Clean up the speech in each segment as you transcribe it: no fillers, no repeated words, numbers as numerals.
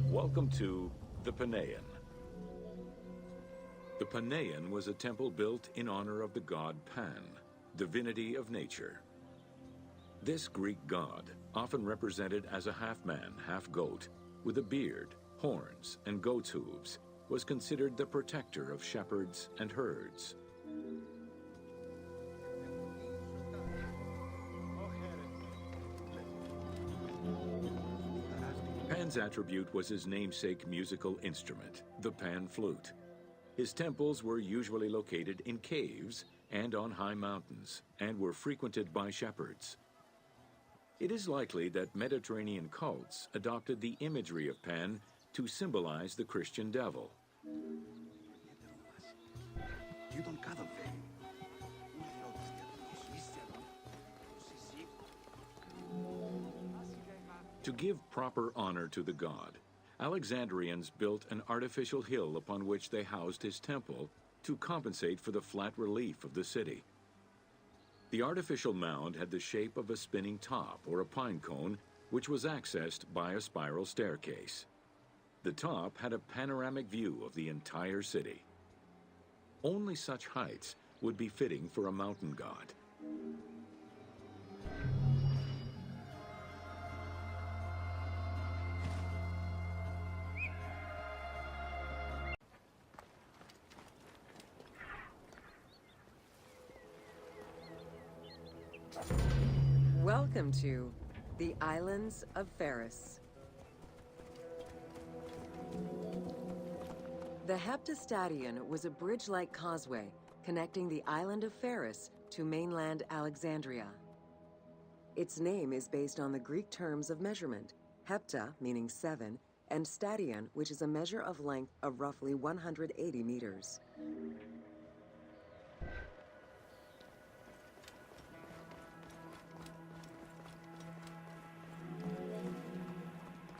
Welcome to the Paneion. The Paneion was a temple built in honor of the god Pan, divinity of nature. This Greek god, often represented as a half-man, half-goat, with a beard, horns, and goat's hooves, was considered the protector of shepherds and herds. Pan's attribute was his namesake musical instrument, the pan flute. His temples were usually located in caves and on high mountains, and were frequented by shepherds. It is likely that Mediterranean cults adopted the imagery of Pan to symbolize the Christian devil. To give proper honor to the god, Alexandrians built an artificial hill upon which they housed his temple to compensate for the flat relief of the city. The artificial mound had the shape of a spinning top or a pine cone, which was accessed by a spiral staircase. The top had a panoramic view of the entire city. Only such heights would be fitting for a mountain god. Welcome to the Islands of Pharos. The Heptastadion was a bridge-like causeway connecting the island of Pharos to mainland Alexandria. Its name is based on the Greek terms of measurement, hepta, meaning 7, and stadion, which is a measure of length of roughly 180 meters.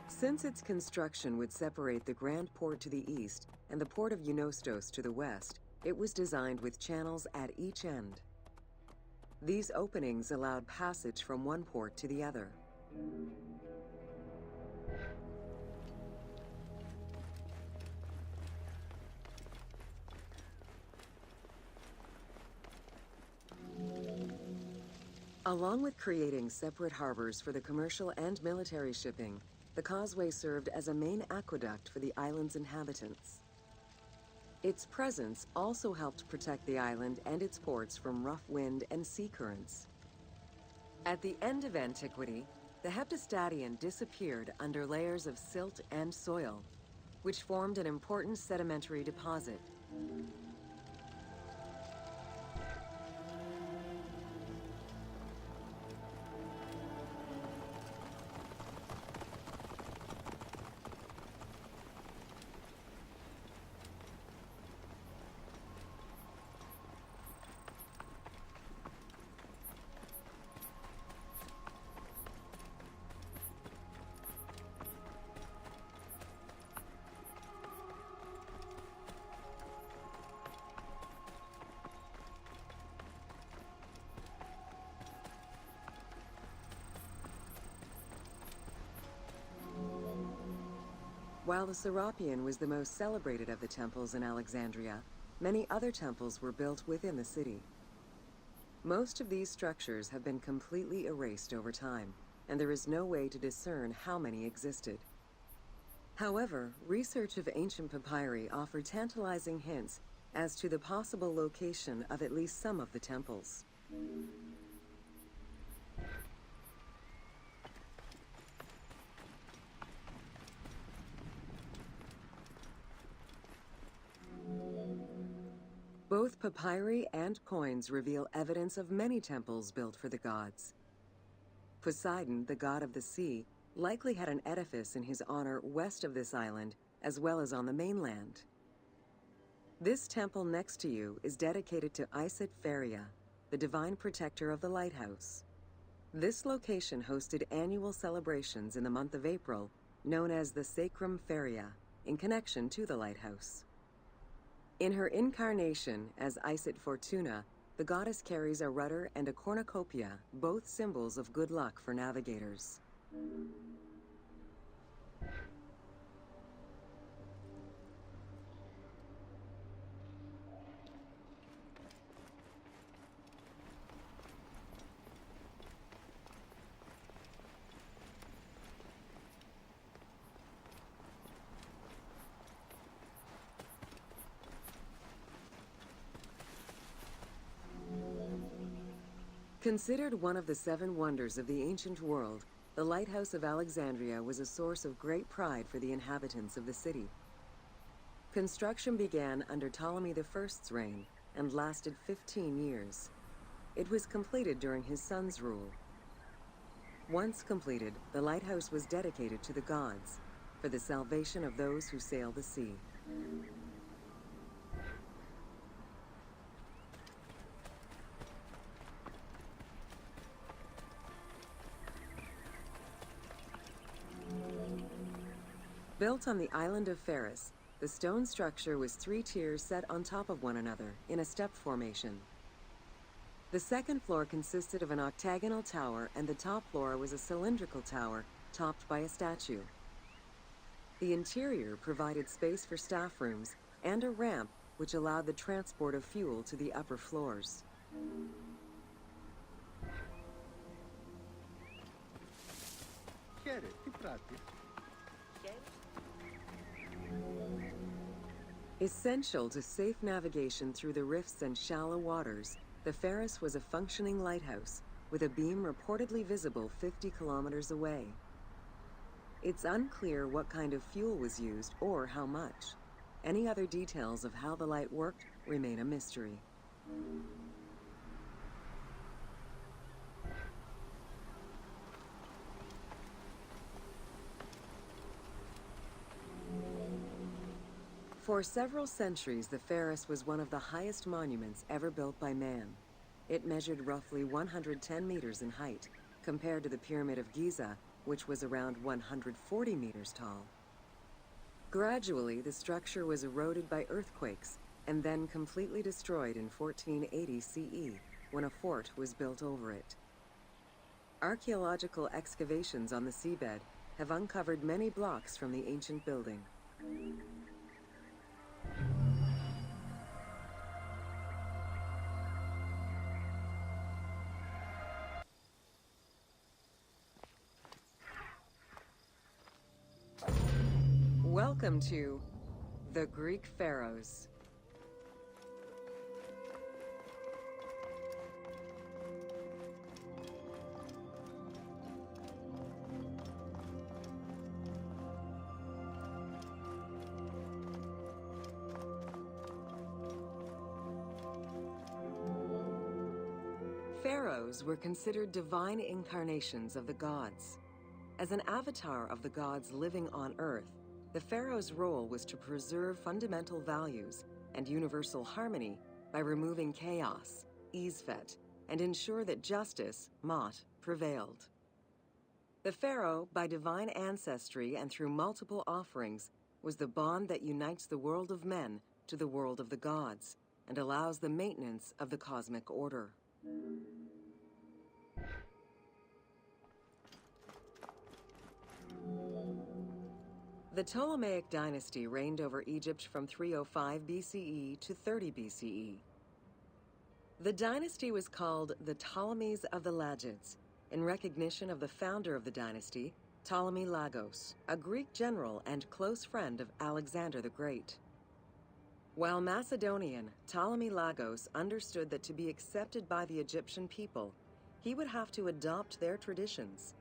Since its construction would separate the Grand Port to the east and the Port of Eunostos to the west, it was designed with channels at each end. These openings allowed passage from one port to the other. Along with creating separate harbors for the commercial and military shipping, the causeway served as a main aqueduct for the island's inhabitants. Its presence also helped protect the island and its ports from rough wind and sea currents. At the end of antiquity, the Heptastadion disappeared under layers of silt and soil, which formed an important sedimentary deposit. While the Serapeum was the most celebrated of the temples in Alexandria, many other temples were built within the city. Most of these structures have been completely erased over time, and there is no way to discern how many existed. However, research of ancient papyri offer tantalizing hints as to the possible location of at least some of the temples. Both papyri and coins reveal evidence of many temples built for the gods. Poseidon, the god of the sea, likely had an edifice in his honor west of this island, as well as on the mainland. This temple next to you is dedicated to Isis Pharia, the divine protector of the lighthouse. This location hosted annual celebrations in the month of April, known as the Sacrum Pharia, in connection to the lighthouse. In her incarnation as Isis Fortuna, The goddess carries a rudder and a cornucopia, both symbols of good luck for navigators. Considered one of the 7 wonders of the ancient world, the Lighthouse of Alexandria was a source of great pride for the inhabitants of the city. Construction began under Ptolemy I's reign and lasted 15 years. It was completed during his son's rule. Once completed, the lighthouse was dedicated to the gods for the salvation of those who sail the sea. Built on the island of Pharos, the stone structure was 3 tiers set on top of one another in a step formation. The second floor consisted of an octagonal tower, and the top floor was a cylindrical tower topped by a statue. The interior provided space for staff rooms and a ramp which allowed the transport of fuel to the upper floors. Essential to safe navigation through the rifts and shallow waters, the Pharos was a functioning lighthouse with a beam reportedly visible 50 kilometers away. It's unclear what kind of fuel was used or how much. Any other details of how the light worked remain a mystery. For several centuries, the Pharos was one of the highest monuments ever built by man. It measured roughly 110 meters in height, compared to the Pyramid of Giza, which was around 140 meters tall. Gradually, the structure was eroded by earthquakes and then completely destroyed in 1480 CE, when a fort was built over it. Archaeological excavations on the seabed have uncovered many blocks from the ancient building. Welcome to the Greek Pharaohs. Pharaohs were considered divine incarnations of the gods. As an avatar of the gods living on Earth, the pharaoh's role was to preserve fundamental values and universal harmony by removing chaos, Izfet, and ensure that justice, Mot, prevailed. The pharaoh, by divine ancestry and through multiple offerings, was the bond that unites the world of men to the world of the gods and allows the maintenance of the cosmic order. The Ptolemaic dynasty reigned over Egypt from 305 BCE to 30 BCE. The dynasty was called the Ptolemies of the Lagids, in recognition of the founder of the dynasty, Ptolemy Lagos, a Greek general and close friend of Alexander the Great. While Macedonian, Ptolemy Lagos understood that to be accepted by the Egyptian people, he would have to adopt their traditions.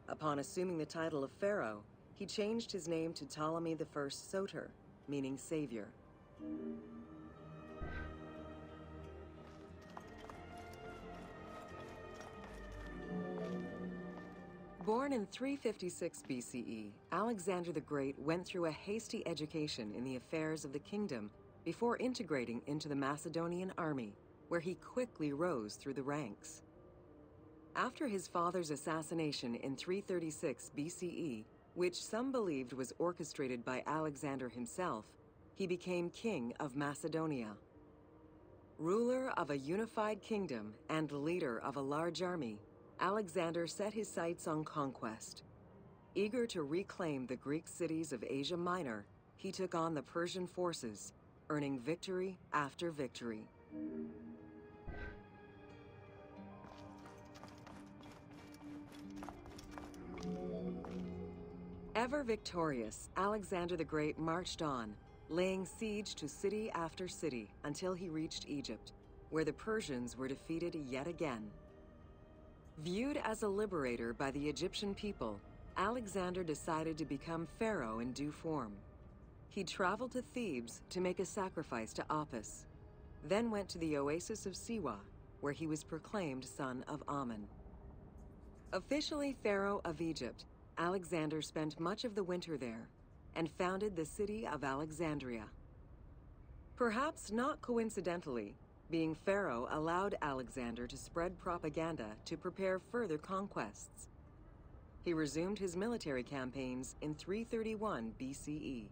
Upon assuming the title of pharaoh, he changed his name to Ptolemy I Soter, meaning savior. Born in 356 BCE, Alexander the Great went through a hasty education in the affairs of the kingdom before integrating into the Macedonian army, where he quickly rose through the ranks. After his father's assassination in 336 BCE, which some believed was orchestrated by Alexander himself, he became king of Macedonia. Ruler of a unified kingdom and leader of a large army, Alexander set his sights on conquest. Eager to reclaim the Greek cities of Asia Minor, he took on the Persian forces, earning victory after victory. Ever victorious, Alexander the Great marched on, laying siege to city after city until he reached Egypt, where the Persians were defeated yet again. Viewed as a liberator by the Egyptian people, Alexander decided to become pharaoh in due form. He traveled to Thebes to make a sacrifice to Apis, then went to the oasis of Siwa, where he was proclaimed son of Amun. Officially pharaoh of Egypt, Alexander spent much of the winter there and founded the city of Alexandria. Perhaps not coincidentally, being pharaoh allowed Alexander to spread propaganda to prepare further conquests. He resumed his military campaigns in 331 BCE.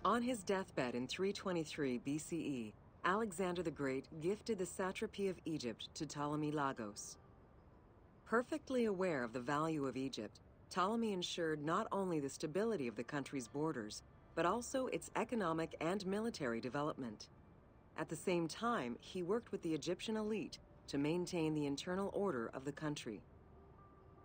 On his deathbed in 323 BCE, Alexander the Great gifted the satrapy of Egypt to Ptolemy Lagos. Perfectly aware of the value of Egypt, Ptolemy ensured not only the stability of the country's borders, but also its economic and military development. At the same time, he worked with the Egyptian elite to maintain the internal order of the country.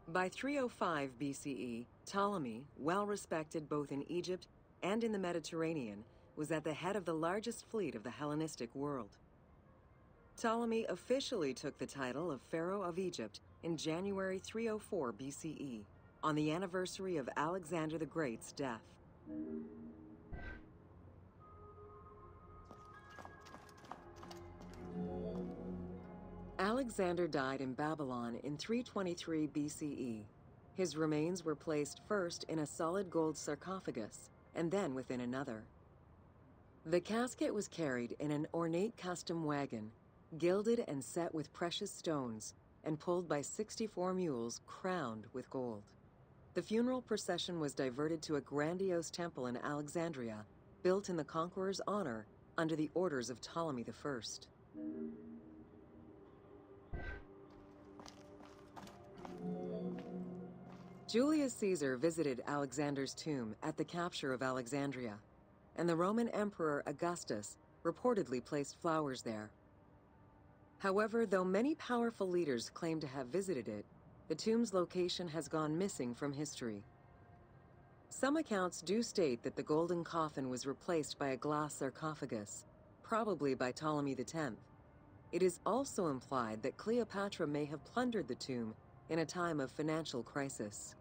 By 305 BCE, Ptolemy, well respected both in Egypt and in the Mediterranean, was at the head of the largest fleet of the Hellenistic world. Ptolemy officially took the title of Pharaoh of Egypt in January 304 BCE, on the anniversary of Alexander the Great's death. Alexander died in Babylon in 323 BCE. His remains were placed first in a solid gold sarcophagus, and then within another. The casket was carried in an ornate custom wagon, gilded and set with precious stones, and pulled by 64 mules crowned with gold. The funeral procession was diverted to a grandiose temple in Alexandria, built in the conqueror's honor under the orders of Ptolemy I. Julius Caesar visited Alexander's tomb at the capture of Alexandria, and the Roman Emperor Augustus reportedly placed flowers there. However, though many powerful leaders claim to have visited it, the tomb's location has gone missing from history. Some accounts do state that the golden coffin was replaced by a glass sarcophagus, probably by Ptolemy X. It is also implied that Cleopatra may have plundered the tomb in a time of financial crisis.